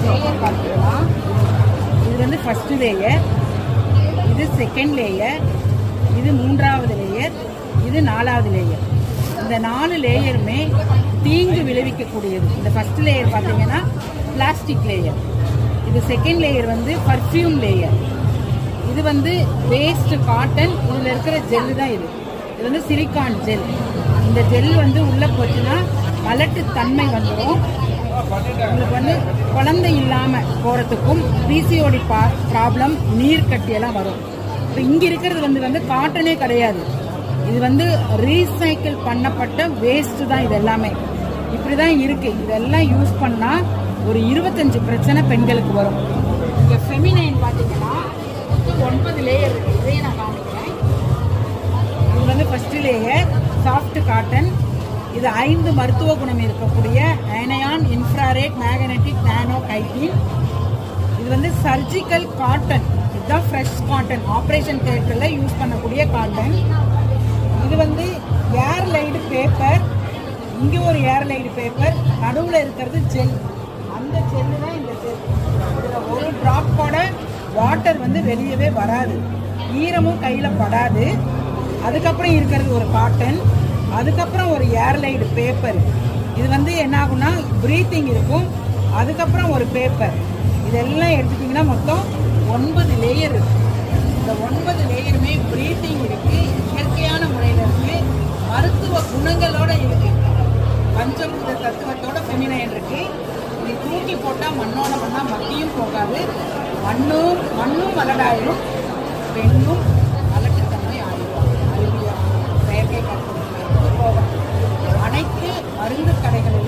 Layer பார்த்துக்கலாம். இது வந்து ஃபஸ்ட்டு லேயர், இது செகண்ட் லேயர், இது 3வது லேயர், இது 4வது லேயர். இந்த 4 லேயருமே தீங்கு விளைவிக்கக்கூடியது. இந்த ஃபர்ஸ்ட் லேயர் பார்த்தீங்கன்னா பிளாஸ்டிக் லேயர், இது செகண்ட் லேயர் வந்து பர்ஃப்யூம் லேயர், இது வந்து வேஸ்ட் காட்டன், இதில் இருக்கிற ஜெல்லு தான் இது. இது வந்து சிலிக்கான் ஜெல். இந்த ஜெல் வந்து உள்ளே போச்சுன்னா மலட்டு தன்மை வந்துடும். உங்களுக்கு வந்து குழந்தை இல்லாமல் போகிறதுக்கும் பிசிஓடி ப்ராப்ளம், நீர் கட்டியெல்லாம் வரும். இப்போ இங்கே இருக்கிறது வந்து காட்டனே கிடையாது, இது வந்து ரீசைக்கிள் பண்ணப்பட்ட வேஸ்ட் தான். இது எல்லாமே இப்படி தான் இருக்குது. இதெல்லாம் யூஸ் பண்ணால் ஒரு 25 பிரச்சனை பெண்களுக்கு வரும். இங்கே ஃபெமினைன் பார்த்தீங்கன்னா 9 லேயர் இருக்குது. இதையே நான் காமிக்கிறேன். இது வந்து ஃபஸ்ட்டு லேயர் சாஃப்ட் காட்டன். இது 5 மருத்துவ குணம் இருக்கக்கூடிய அயனையான், இன்ஃப்ராரெட், மேக்னெட்டிக், நானோ, கைட்டின். இது வந்து சர்ஜிக்கல் காட்டன். இதுதான் ஃப்ரெஷ் காட்டன், ஆப்ரேஷன் தியேட்டரில் யூஸ் பண்ணக்கூடிய காட்டன். இது வந்து ஏர்லைடு பேப்பர். இங்கே ஒரு ஏர்லைடு பேப்பர், நடுவில் இருக்கிறது ஜெல். அந்த ஜெல்லு தான் இந்த ஜெல். இதில் ஒரு ட்ராப் கூட வாட்டர் வந்து வெளியவே வராது, ஈரமும் கையில் படாது. அதுக்கப்புறம் இருக்கிறது ஒரு காட்டன், அதுக்கப்புறம் ஒரு ஏர்லைடு பேப்பர். இது வந்து என்ன ஆகும்னா ப்ரீத்திங் இருக்கும். அதுக்கப்புறம் ஒரு பேப்பர். இதெல்லாம் எடுத்துட்டிங்கன்னா மொத்தம் 9 லேயர் இருக்குது. இந்த 9 லேயருமே ப்ரீத்திங் இருக்குது, இயற்கையான முறையில் இருக்குது, மருத்துவ குணங்களோட இருக்குது, பஞ்சபூத தத்துவத்தோட ஃபெமினைன் இருக்குது. இது தூக்கி போட்டால் மண்ணோட மண்ணால் மக்கியும் போகாது, மண்ணும் மலடாயிரும், பெண்ணும் மலட்டுத்தன்மை ஆயிடும், அருவியா செயற்கை கற்பனை போகும். அனைத்து மருந்து கடைகளில்